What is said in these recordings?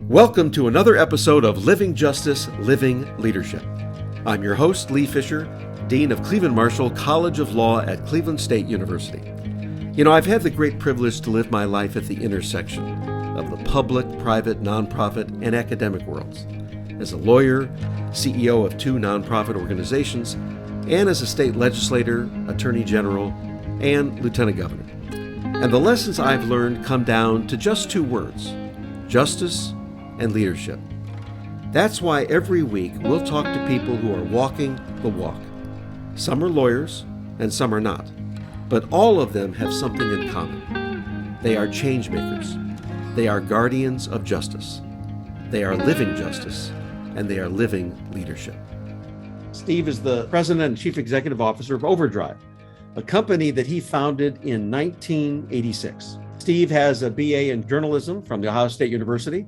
Welcome to another episode of Living Justice, Living Leadership. I'm your host, Lee Fisher, Dean of Cleveland Marshall College of Law at Cleveland State University. You know, I've had the great privilege to live my life at the intersection of the public, private, nonprofit, and academic worlds. As a lawyer, CEO of 2 nonprofit organizations, and as a state legislator, attorney general, and lieutenant governor. And the lessons I've learned come down to just 2 words: justice and leadership. That's why every week we'll talk to people who are walking the walk. Some are lawyers and some are not, but all of them have something in common. They are change makers. They are guardians of justice. They are living justice, and they are living leadership. Steve is the president and chief executive officer of OverDrive, a company that he founded in 1986. Steve has a BA in journalism from The Ohio State University,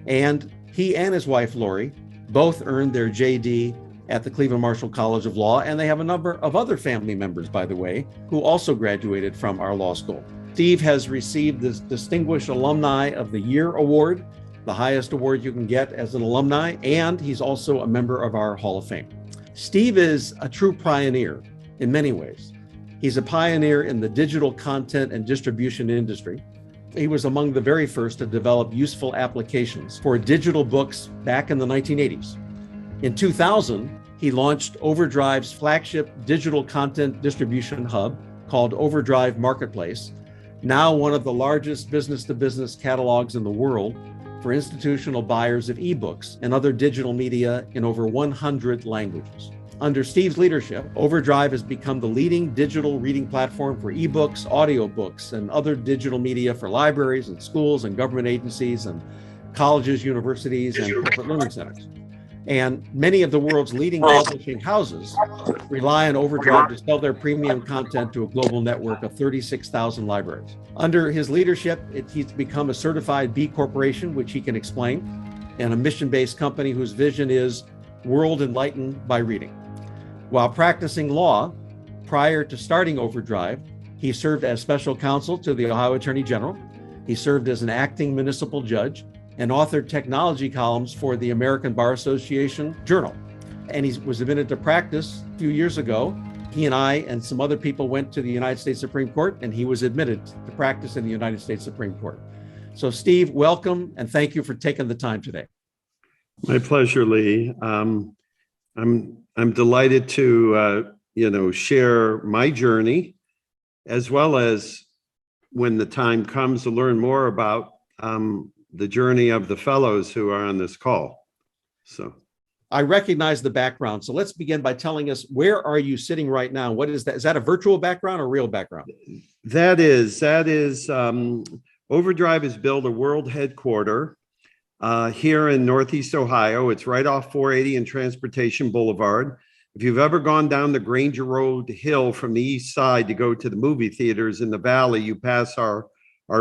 and he and his wife, Lori, both earned their JD at the Cleveland Marshall College of Law, and they have a number of other family members, by the way, who also graduated from our law school. Steve has received this Distinguished Alumni of the Year award, the highest award you can get as an alumni, and he's also a member of our Hall of Fame. Steve is a true pioneer in many ways. He's a pioneer in the digital content and distribution industry. He was among the very first to develop useful applications for digital books back in the 1980s. In 2000, he launched OverDrive's flagship digital content distribution hub called OverDrive Marketplace, now one of the largest business-to-business catalogs in the world for institutional buyers of ebooks and other digital media in over 100 languages. Under Steve's leadership, OverDrive has become the leading digital reading platform for ebooks, audiobooks, and other digital media for libraries and schools and government agencies and colleges, universities, and corporate learning centers. And many of the world's leading publishing houses rely on OverDrive to sell their premium content to a global network of 36,000 libraries. Under his leadership, he's become a certified B Corporation, which he can explain, and a mission-based company whose vision is world enlightened by reading. While practicing law, prior to starting OverDrive, he served as special counsel to the Ohio Attorney General. He served as an acting municipal judge and authored technology columns for the American Bar Association Journal. And he was admitted to practice a few years ago. He and I and some other people went to the United States Supreme Court, and he was admitted to practice in the United States Supreme Court. So Steve, welcome, and thank you for taking the time today. My pleasure, Lee. I'm delighted to share my journey, as well as, when the time comes, to learn more about the journey of the fellows who are on this call. So I recognize the background. So let's begin by telling us, where are you sitting right now? What is that? Is that a virtual background or real background? That is OverDrive has built a world headquarters here in Northeast Ohio. It's right off 480 and Transportation Boulevard. If you've ever gone down the Granger Road hill from the east side to go to the movie theaters in the valley, you pass our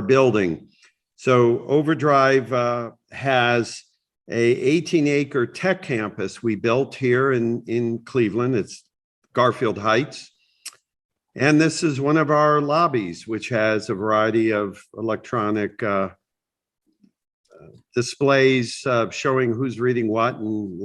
building. So OverDrive has a 18-acre tech campus we built here in Cleveland. It's Garfield Heights. And this is one of our lobbies, which has a variety of electronic displays showing who's reading what, and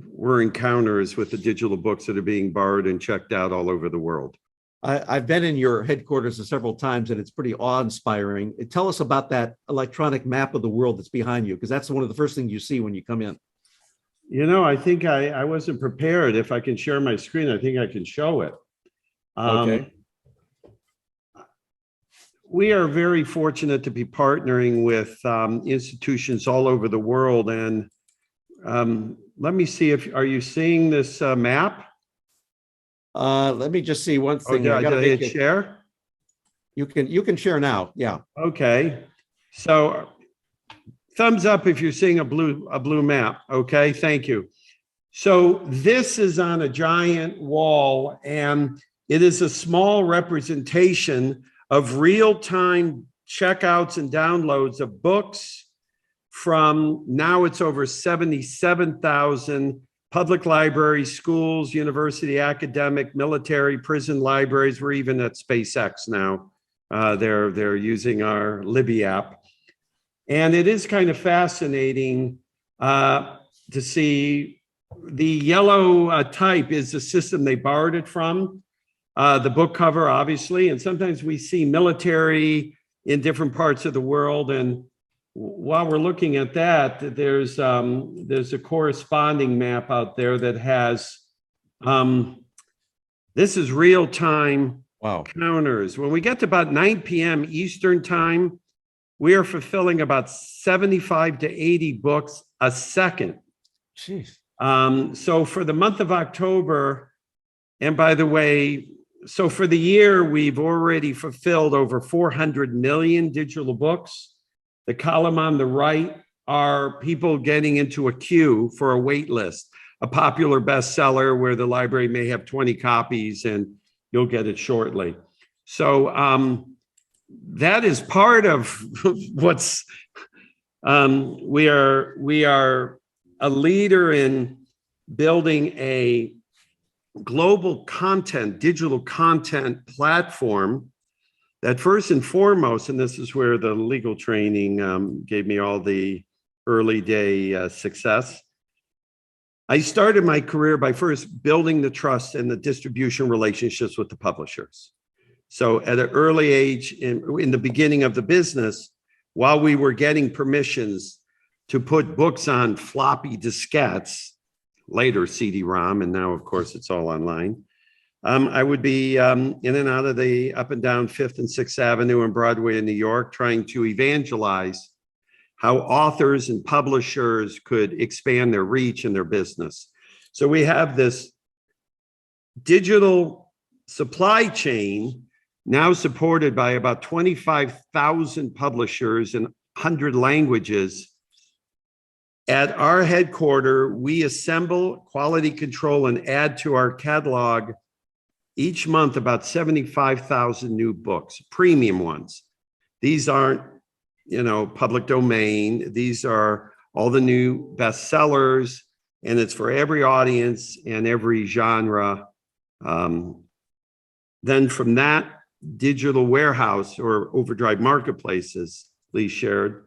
we're encounters with the digital books that are being borrowed and checked out all over the world. I've been in your headquarters several times, and it's pretty awe-inspiring. Tell us about that electronic map of the world that's behind you, because that's one of the first things you see when you come in. You know, I think I wasn't prepared. If I can share my screen, I think I can show it. Okay. We are very fortunate to be partnering with institutions all over the world. And let me see are you seeing this map? Let me just see one thing. Did I hit share? You can share now. Yeah. Okay. So thumbs up if you're seeing a blue map. Okay. Thank you. So this is on a giant wall, and it is a small representation of real-time checkouts and downloads of books from, now it's over 77,000 public libraries, schools, university, academic, military, prison libraries. We're even at SpaceX now. They're using our Libby app. And it is kind of fascinating to see the yellow type is the system they borrowed it from. The book cover, obviously, and sometimes we see military in different parts of the world. And while we're looking at that, there's a corresponding map out there that has this is real time counters. When we get to about 9 p.m. Eastern time, we are fulfilling about 75 to 80 books a second. Jeez. So for the month of October, and by the way, so for the year, we've already fulfilled over 400 million digital books. The column on the right are people getting into a queue for a wait list, a popular bestseller where the library may have 20 copies and you'll get it shortly. So that is part of what's, we are a leader in building a global content, digital content platform that first and foremost, and this is where the legal training gave me all the early day success. I started my career by first building the trust and the distribution relationships with the publishers. So at an early age, in the beginning of the business, while we were getting permissions to put books on floppy diskettes, later CD-ROM, and now, of course, it's all online. I would be in and out of the up and down 5th and 6th Avenue and Broadway in New York, trying to evangelize how authors and publishers could expand their reach and their business. So we have this digital supply chain now supported by about 25,000 publishers in 100 languages. At our headquarters, we assemble, quality control, and add to our catalog each month about 75,000 new books, premium ones. These aren't, public domain. These are all the new bestsellers, and it's for every audience and every genre. Then from that digital warehouse or OverDrive marketplaces, Lee shared,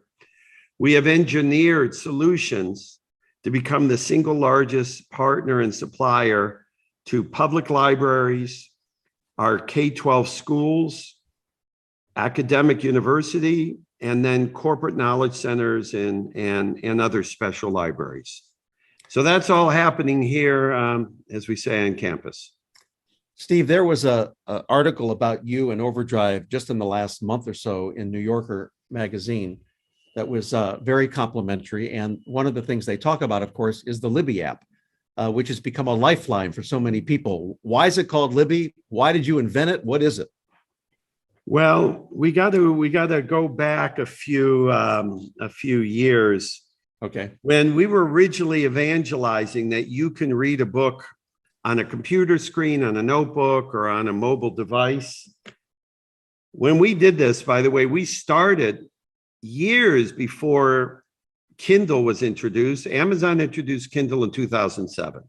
we have engineered solutions to become the single largest partner and supplier to public libraries, our K-12 schools, academic university, and then corporate knowledge centers and other special libraries. So that's all happening here, as we say, on campus. Steve, there was a article about you and OverDrive just in the last month or so in New Yorker magazine that was very complimentary. And one of the things they talk about, of course, is the Libby app, which has become a lifeline for so many people. Why is it called Libby? Why did you invent it? What is it? Well, we got to go back a few years. Okay. When we were originally evangelizing that you can read a book on a computer screen, on a notebook, or on a mobile device. When we did this, by the way, we started years before Kindle was introduced. Amazon introduced Kindle in 2007.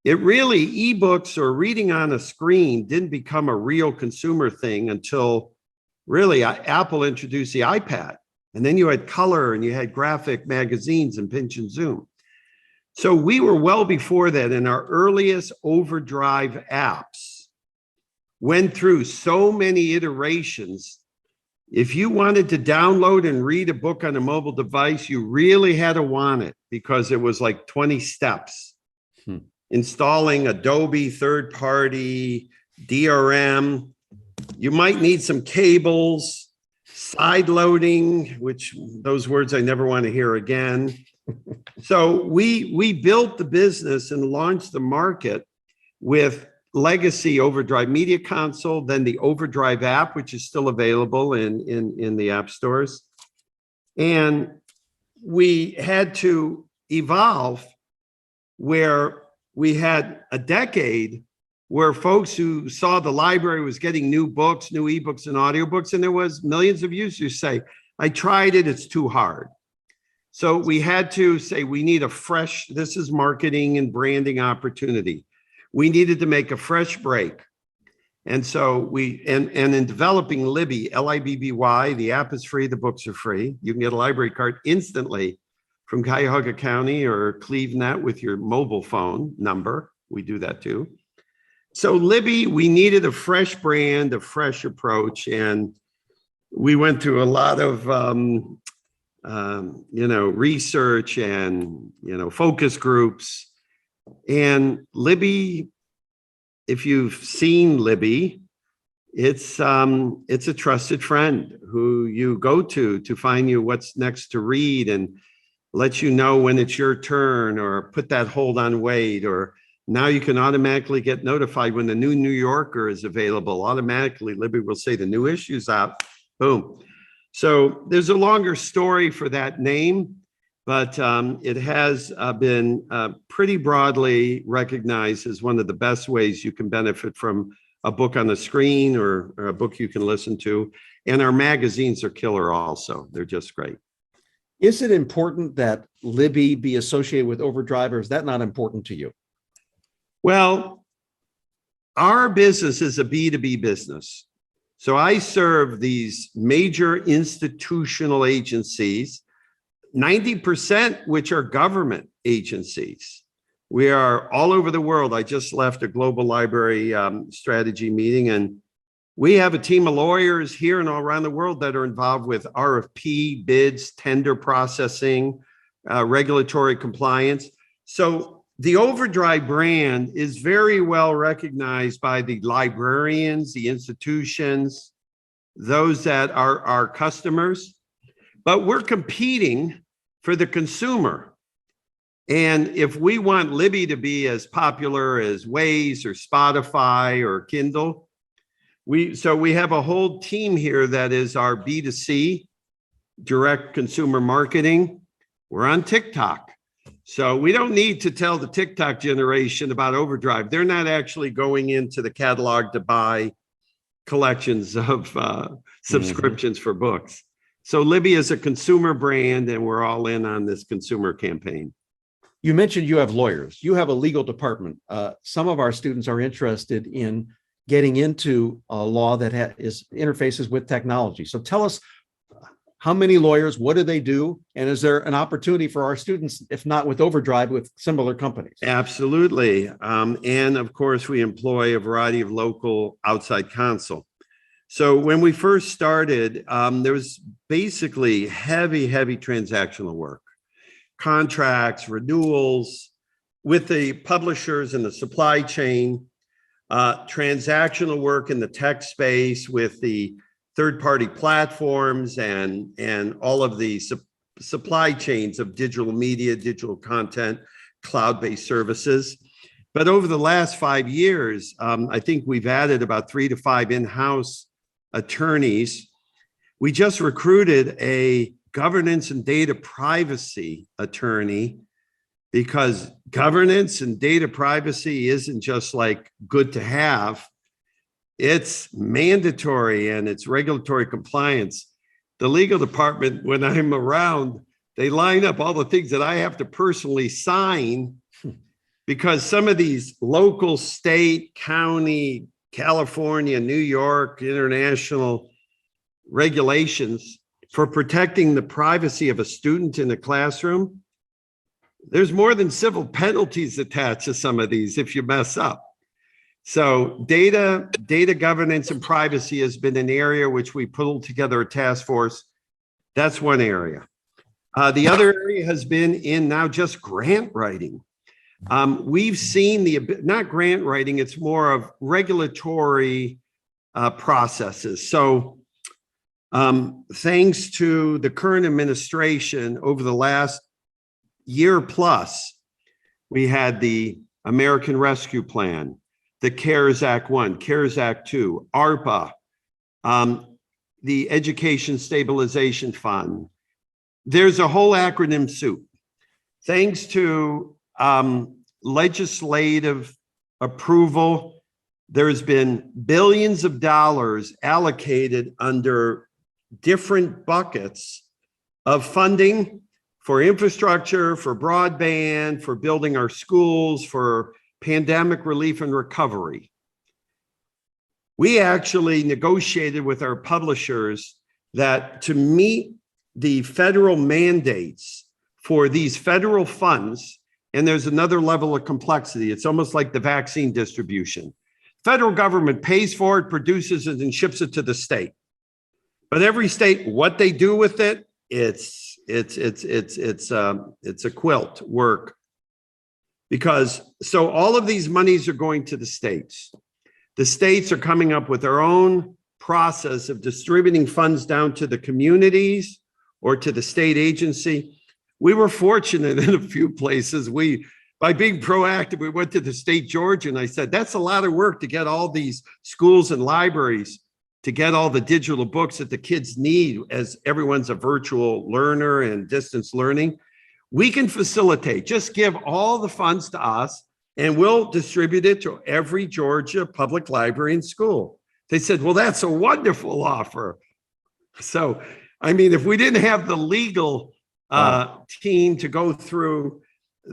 It really, ebooks or reading on a screen didn't become a real consumer thing until really Apple introduced the iPad. And then you had color and you had graphic magazines and pinch and zoom. So we were well before that, and our earliest OverDrive apps went through so many iterations. If you wanted to download and read a book on a mobile device, you really had to want it because it was like 20 steps. Installing Adobe third-party DRM. You might need some cables, side loading, which those words I never want to hear again. So we built the business and launched the market with legacy OverDrive Media Console, then the OverDrive app, which is still available in the app stores. And we had to evolve where we had a decade where folks who saw the library was getting new books, new ebooks and audiobooks, and there was millions of users say, I tried it, it's too hard. So we had to say, we need a fresh, this is marketing and branding opportunity. We needed to make a fresh break. And so and in developing Libby, Libby, the app is free, the books are free. You can get a library card instantly from Cuyahoga County or CleveNet with your mobile phone number. We do that too. So Libby, we needed a fresh brand, a fresh approach, and we went through a lot of research and focus groups. And Libby, if you've seen Libby, it's a trusted friend who you go to find you what's next to read and let you know when it's your turn, or put that hold on wait, or now you can automatically get notified when the new New Yorker is available. Automatically, Libby will say the new issue's out. Boom. So there's a longer story for that name, but it has been pretty broadly recognized as one of the best ways you can benefit from a book on the screen or a book you can listen to. And our magazines are killer also. They're just great. Is it important that Libby be associated with OverDrive, or is that not important to you? Well, our business is a B2B business. So I serve these major institutional agencies, 90% which are government agencies. We are all over the world. I just left a global library strategy meeting, and we have a team of lawyers here and all around the world that are involved with RFP, bids, tender processing, regulatory compliance. So the OverDrive brand is very well recognized by the librarians, the institutions, those that are our customers, but we're competing for the consumer. And if we want Libby to be as popular as Waze or Spotify or Kindle, we have a whole team here that is our B2C, direct consumer marketing. We're on TikTok. So we don't need to tell the TikTok generation about OverDrive. They're not actually going into the catalog to buy collections of subscriptions for books. So Libby is a consumer brand, and we're all in on this consumer campaign. You mentioned you have lawyers. You have a legal department. Some of our students are interested in getting into a law that is interfaces with technology. So tell us, how many lawyers, what do they do? And is there an opportunity for our students, if not with OverDrive, with similar companies? Absolutely. And of course, we employ a variety of local outside counsel. So when we first started, there was basically heavy transactional work, contracts, renewals with the publishers and the supply chain, transactional work in the tech space with the third-party platforms and all of the supply chains of digital media, digital content, cloud-based services. But over the last 5 years, I think we've added about 3 to 5 in-house attorneys. We just recruited a governance and data privacy attorney, because governance and data privacy isn't just like good to have. It's mandatory and it's regulatory compliance. The legal department, when I'm around, they line up all the things that I have to personally sign, because some of these local, state, county, California, New York, international regulations for protecting the privacy of a student in a classroom, there's more than civil penalties attached to some of these if you mess up. So data governance and privacy has been an area which we pulled together a task force. That's one area. The other area has been in now just grant writing. We've seen not grant writing, it's more of regulatory processes. So thanks to the current administration, over the last year plus, we had the American Rescue Plan, the CARES Act 1, CARES Act 2, ARPA, the Education Stabilization Fund. There's a whole acronym soup. Thanks to legislative approval, there's been billions of dollars allocated under different buckets of funding for infrastructure, for broadband, for building our schools, for pandemic relief and recovery. We actually negotiated with our publishers that to meet the federal mandates for these federal funds, and there's another level of complexity. It's almost like the vaccine distribution. Federal government pays for it, produces it, and ships it to the state. But every state, what they do with it, it's a quilt work. Because so all of these monies are going to the states. The states are coming up with their own process of distributing funds down to the communities or to the state agency. We were fortunate in a few places. By being proactive, we went to the state Georgia, and I said, that's a lot of work to get all these schools and libraries to get all the digital books that the kids need, as everyone's a virtual learner and distance learning. We can facilitate. Just give all the funds to us, and we'll distribute it to every Georgia public library and school. They said, well, that's a wonderful offer. So, I mean, if we didn't have the legal team to go through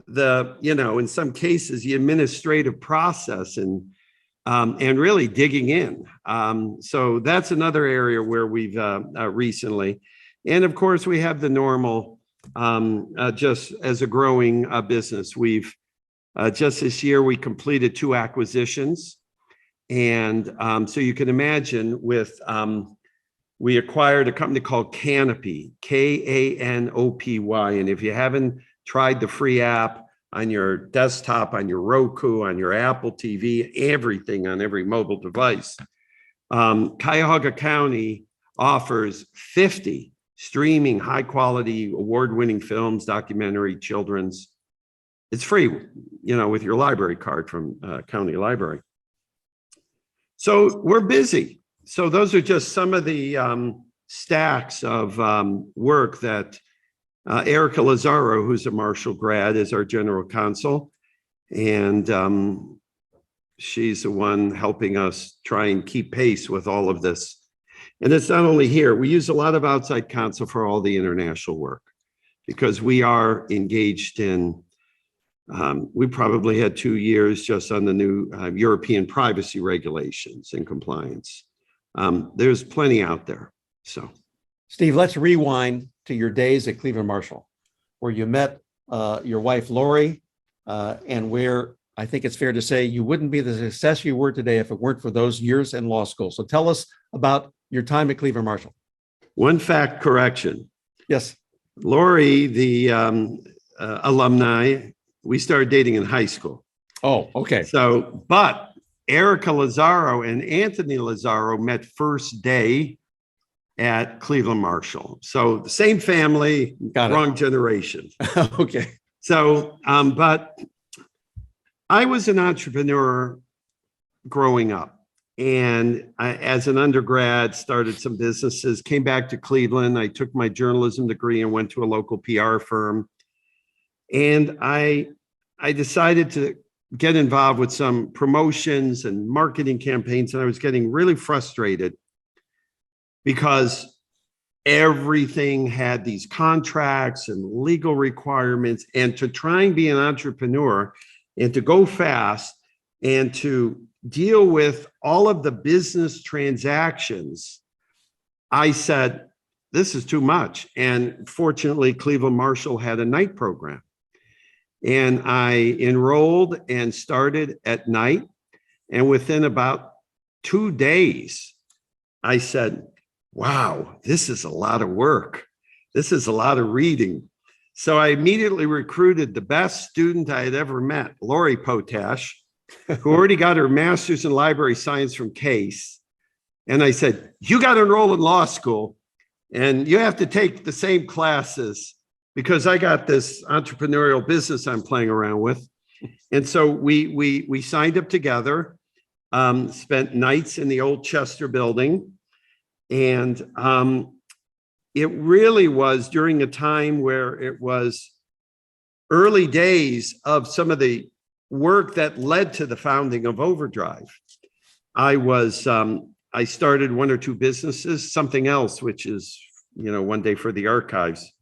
the, in some cases, the administrative process and really digging in. So that's another area where we've recently, and of course, we have the normal, just as a growing business. We've just this year, we completed 2 acquisitions. And so you can imagine we acquired a company called Canopy, Kanopy. And if you haven't tried the free app on your desktop, on your Roku, on your Apple TV, everything on every mobile device, Cuyahoga County offers 50 streaming, high quality, award-winning films, documentary, children's. It's free, with your library card from County Library. So we're busy. So those are just some of the stacks of work that Erica Lazaro, who's a Marshall grad, is our general counsel. And she's the one helping us try and keep pace with all of this. And it's not only here. We use a lot of outside counsel for all the international work because we are engaged in, we probably had 2 years just on the new European privacy regulations and compliance. There's plenty out there. So, Steve, let's rewind to your days at Cleveland Marshall, where you met your wife, Lori, and where I think it's fair to say you wouldn't be the success you were today if it weren't for those years in law school. So tell us about your time at Cleveland Marshall. One fact correction. Yes. Lori, the alumni, we started dating in high school. Oh, okay. So, but Erica Lazaro and Anthony Lazaro met first day at Cleveland Marshall. So the same family, wrong generation. Okay. So, but I was an entrepreneur growing up. And I, as an undergrad, started some businesses, came back to Cleveland. I took my journalism degree and went to a local PR firm. And I decided to get involved with some promotions and marketing campaigns. And I was getting really frustrated because everything had these contracts and legal requirements. And to try and be an entrepreneur and to go fast and to deal with all of the business transactions, I said, this is too much. And fortunately, Cleveland Marshall had a night program. And I enrolled and started at night. And within about 2 days, I said, wow, this is a lot of work. This is a lot of reading. So I immediately recruited the best student I had ever met, Lori Potash, who already got her master's in library science from Case. And I said, you got to enroll in law school and you have to take the same classes because I got this entrepreneurial business I'm playing around with. And so we signed up together, spent nights in the old Chester building. And it really was during a time where it was early days of some of the work that led to the founding of OverDrive. I started 1 or 2 businesses, something else, which is, one day for the archives.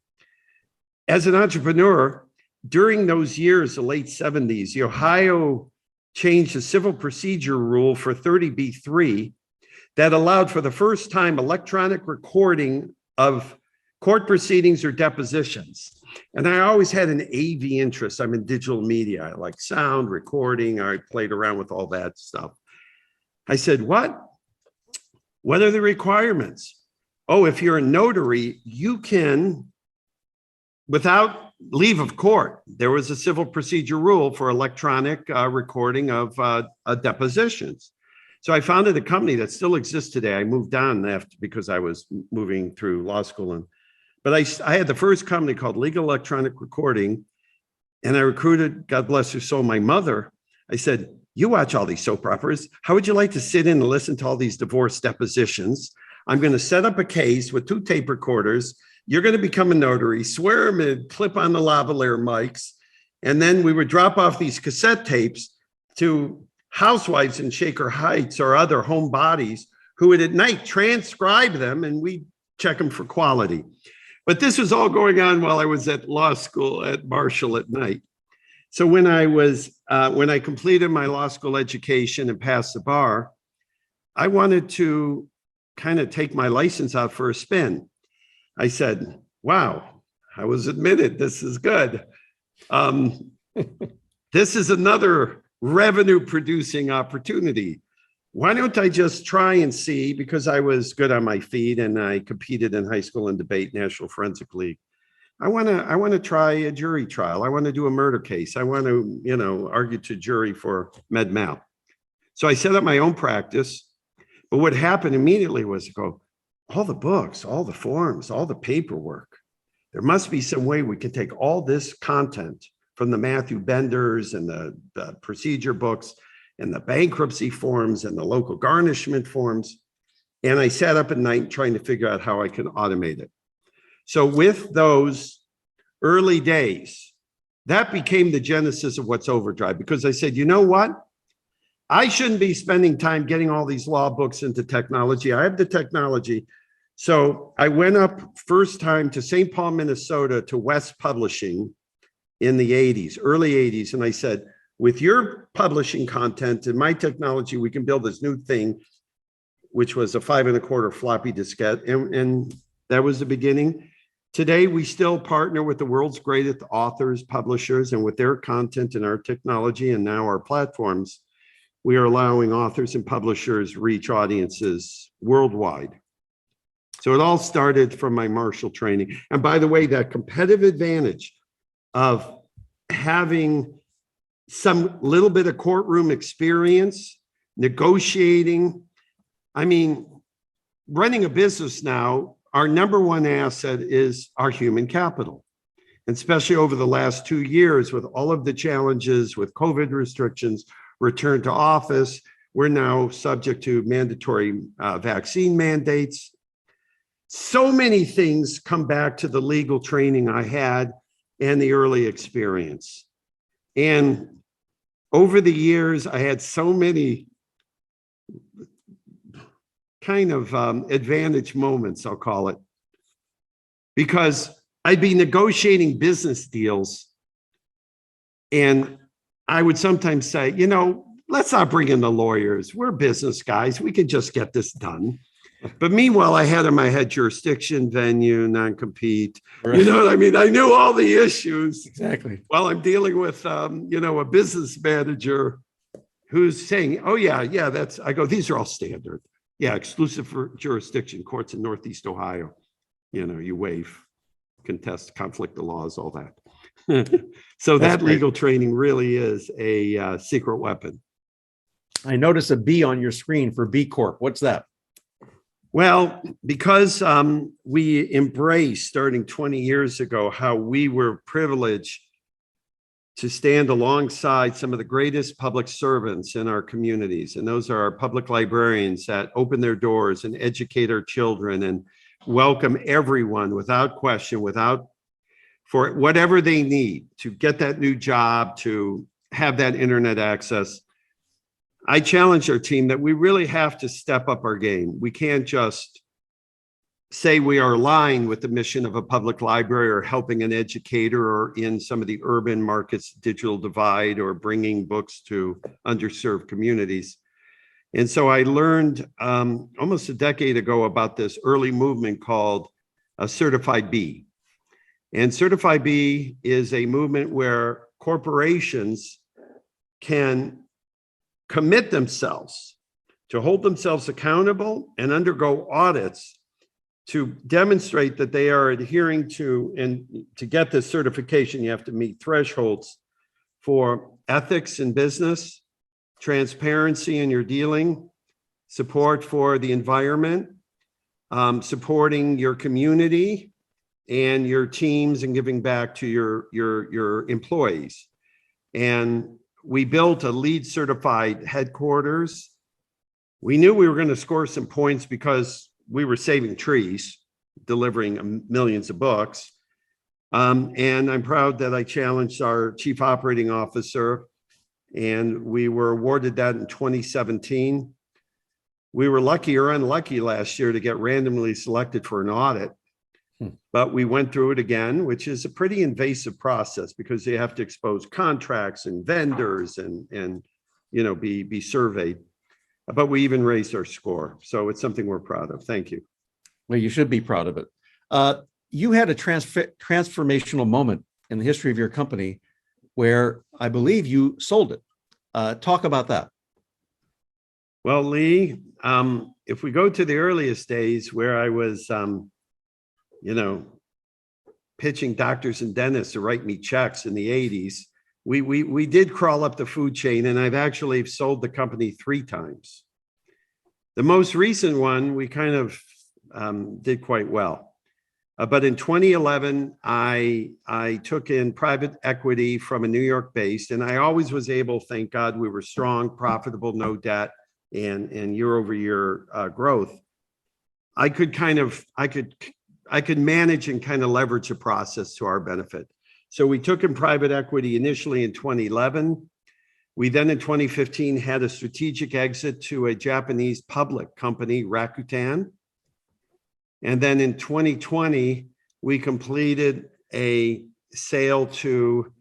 As an entrepreneur, during those years, the late 70s, Ohio changed the civil procedure rule for 30B3 that allowed for the first time electronic recording of court proceedings or depositions. And I always had an AV interest. I'm in digital media. I like sound recording. I played around with all that stuff. I said, what? What are the requirements? Oh, if you're a notary, you can, without leave of court, there was a civil procedure rule for electronic recording of depositions. So I founded a company that still exists today. I moved on after because I was moving through law school, but I had the first company called Legal Electronic Recording, and I recruited, God bless her soul, my mother. I said, you watch all these soap operas. How would you like to sit in and listen to all these divorce depositions? I'm going to set up a case with 2 tape recorders. You're going to become a notary, swear them in, clip on the lavalier mics, and then we would drop off these cassette tapes to housewives in Shaker Heights or other home bodies who would at night transcribe them, and we check them for quality. But this was all going on while I was at law school at Marshall at night. So when I completed my law school education and passed the bar, I wanted to kind of take my license out for a spin. I said, wow, I was admitted, this is good. This is another revenue producing opportunity. Why don't I just try and see, because I was good on my feet and I competed in high school in debate, National Forensic League. I want to try a jury trial. I want to do a murder case. I want to, argue to jury for med mal. So I set up my own practice. But what happened immediately was all the books, all the forms, all the paperwork. There must be some way we can take all this content from the Matthew Benders and the procedure books and the bankruptcy forms and the local garnishment forms. And I sat up at night trying to figure out how I can automate it. So with those early days, that became the genesis of what's OverDrive, because I said, you know what? I shouldn't be spending time getting all these law books into technology. I have the technology. So I went up first time to St. Paul, Minnesota, to West Publishing in the 80s, early 80s. And I said, with your publishing content and my technology, we can build this new thing, which was a 5 1/4 floppy diskette. And that was the beginning. Today, we still partner with the world's greatest authors, publishers, and with their content and our technology and now our platforms, we are allowing authors and publishers reach audiences worldwide. So it all started from my Marshall training. And by the way, that competitive advantage of having some little bit of courtroom experience, negotiating. I mean, running a business now, our number one asset is our human capital. And especially over the last 2 years with all of the challenges with COVID restrictions, return to office, we're now subject to mandatory vaccine mandates. So many things come back to the legal training I had and the early experience. And over the years, I had so many kind of advantage moments, I'll call it, because I'd be negotiating business deals and I would sometimes say, let's not bring in the lawyers. We're business guys. We can just get this done. But meanwhile, I had in my head jurisdiction, venue, non-compete. Right. You know what I mean? I knew all the issues. Exactly. While I'm dealing with, a business manager who's saying, oh, yeah, I go, these are all standard. Yeah, exclusive for jurisdiction, courts in Northeast Ohio. You waive, contest, conflict of laws, all that. So that legal training really is a secret weapon. I notice a B on your screen for B Corp. What's that? Well, because we embraced starting 20 years ago how we were privileged to stand alongside some of the greatest public servants in our communities. And those are our public librarians that open their doors and educate our children and welcome everyone without question, for whatever they need to get that new job, to have that internet access. I challenge our team that we really have to step up our game. We can't just say we are aligned with the mission of a public library or helping an educator or in some of the urban markets, digital divide, or bringing books to underserved communities. And so I learned almost a decade ago about this early movement called Certified B. And Certified B is a movement where corporations can commit themselves to hold themselves accountable and undergo audits to demonstrate that they are adhering to, and to get this certification, you have to meet thresholds for ethics in business, transparency in your dealing, support for the environment, supporting your community and your teams, and giving back to your employees. And we built a LEED certified headquarters. We knew we were going to score some points because we were saving trees, delivering millions of books. And I'm proud that I challenged our chief operating officer, and we were awarded that in 2017. We were lucky or unlucky last year to get randomly selected for an audit, but we went through it again, which is a pretty invasive process because you have to expose contracts and vendors and be surveyed. But we even raised our score. So it's something we're proud of. Thank you. Well, you should be proud of it. You had a transformational moment in the history of your company where I believe you sold it. Talk about that. Well, Lee, if we go to the earliest days where I was, pitching doctors and dentists to write me checks in the 80s, we did crawl up the food chain, and I've actually sold the company 3 times. The most recent one, we kind of did quite well. But in 2011, I took in private equity from a New York based, and I always was able, thank God, we were strong, profitable, no debt, and year over year growth. I could manage and kind of leverage the process to our benefit. So we took in private equity initially in 2011. We then in 2015 had a strategic exit to a Japanese public company, Rakuten. And then in 2020, we completed a sale to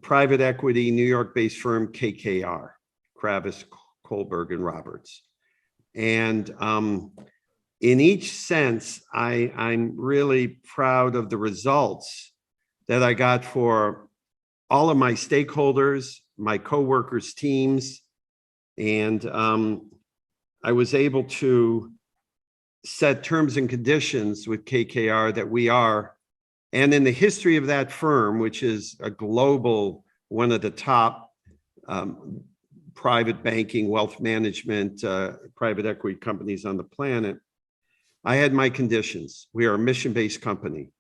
private equity New York-based firm KKR, Kravis, Kohlberg, and Roberts. And in each sense, I'm really proud of the results that I got for all of my stakeholders, my coworkers, teams, and I was able to set terms and conditions with KKR that we are, and in the history of that firm, which is a global, one of the top private banking, wealth management, private equity companies on the planet, I had my conditions. We are a mission-based company,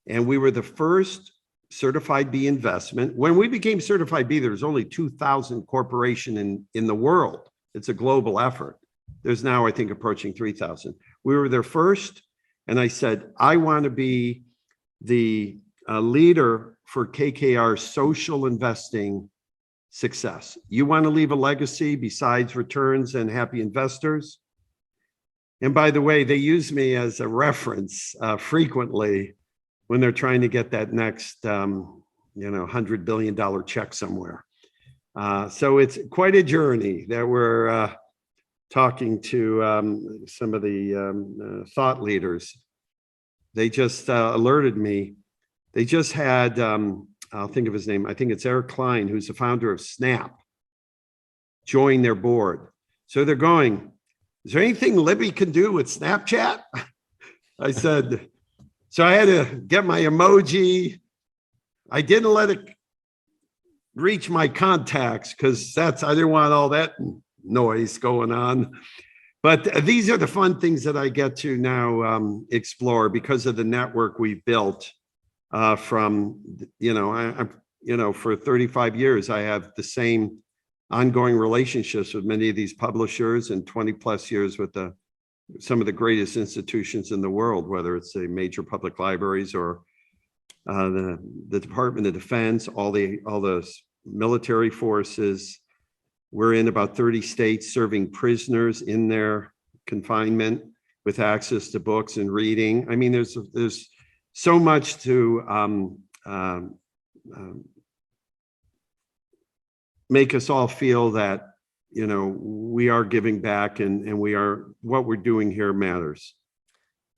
and we were the first Certified B investment. When we became Certified B, there was only 2,000 corporations in the world. It's a global effort. There's now, I think, approaching 3,000. We were their first, and I said, I want to be the leader for KKR's social investing success. You want to leave a legacy besides returns and happy investors? And by the way, they use me as a reference frequently when they're trying to get that next, $100 billion check somewhere. So it's quite a journey that we're talking to some of the thought leaders. They just alerted me. They just had, I'll think of his name. I think it's Eric Klein, who's the founder of Snap, join their board. So they're going, is there anything Libby can do with Snapchat? I said, so I had to get my emoji. I didn't let it reach my contacts because I didn't want all that noise going on. But these are the fun things that I get to now explore because of the network we've built from, for 35 years, I have the same ongoing relationships with many of these publishers and 20 plus years with some of the greatest institutions in the world, whether it's the major public libraries or the Department of Defense, all the military forces. We're in about 30 states serving prisoners in their confinement with access to books and reading. I mean, there's so much to make us all feel that we are giving back, and what we're doing here matters.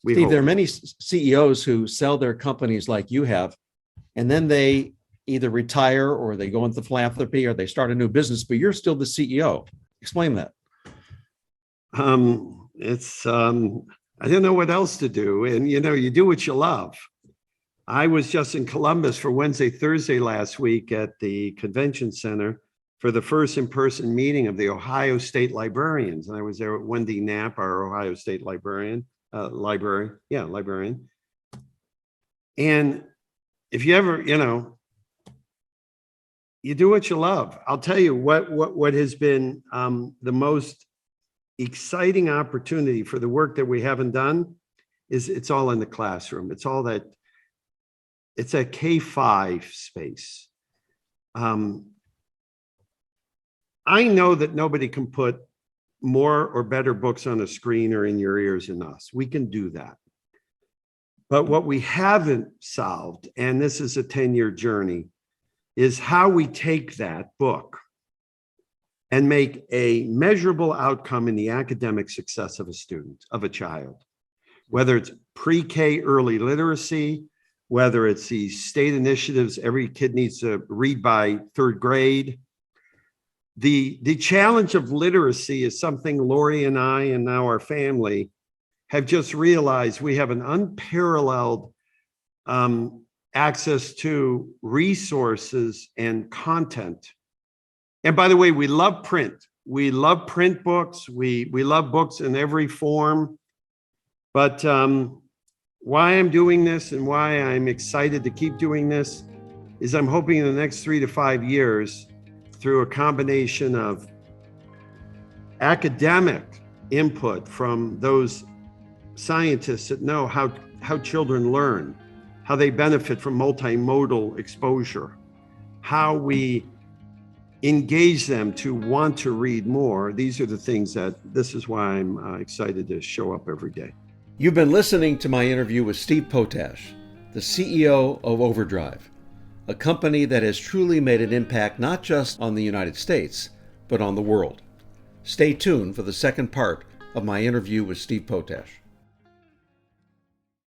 Steve, there are many CEOs who sell their companies like you have, and then they either retire or they go into philanthropy or they start a new business, but you're still the CEO. Explain that. I don't know what else to do. And, you do what you love. I was just in Columbus for Wednesday, Thursday last week at the convention center for the first in-person meeting of the Ohio State Librarians. And I was there with Wendy Knapp, our Ohio State librarian. And if you ever, you do what you love. I'll tell you what has been the most exciting opportunity for the work that we haven't done is it's all in the classroom. It's a K-5 space. I know that nobody can put more or better books on a screen or in your ears than us. We can do that. But what we haven't solved, and this is a 10-year journey, is how we take that book and make a measurable outcome in the academic success of a student, of a child, whether it's pre-K early literacy, whether it's these state initiatives, every kid needs to read by third grade. The challenge of literacy is something Lori and I and now our family have just realized we have an unparalleled access to resources and content. And by the way, we love print. We love print books. We love books in every form. But why I'm doing this and why I'm excited to keep doing this is I'm hoping in the next 3 to 5 years, through a combination of academic input from those scientists that know how children learn, how they benefit from multimodal exposure, how we engage them to want to read more. These are the things this is why I'm excited to show up every day. You've been listening to my interview with Steve Potash, the CEO of OverDrive, a company that has truly made an impact not just on the United States, but on the world. Stay tuned for the second part of my interview with Steve Potash.